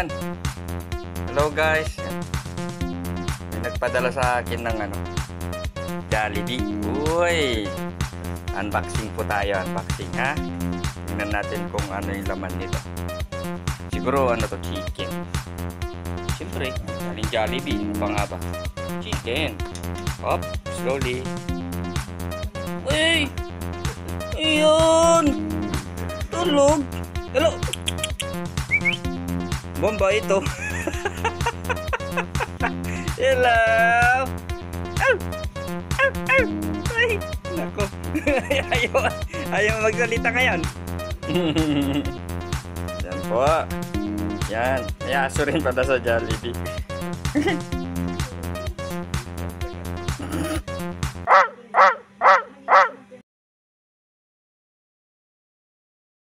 Yan. Hello guys. May nagpadala sa akin ng Jollibee. Uy. Unboxing po tayo. Unboxing ha. Tingnan natin kung ano yung laman nito. Siguro to, chicken. Siyempre, galing Jollibee. Ano pa nga ba? Chicken. Hop, slowly. Uy! Ayan! Tulog! Hello! Bomba ito! Hello! Ow! Ow! Ow! Ay! Nako! Ayaw magsalita ngayon! Yan po! Yan! May aso rin pala sa Jollibee!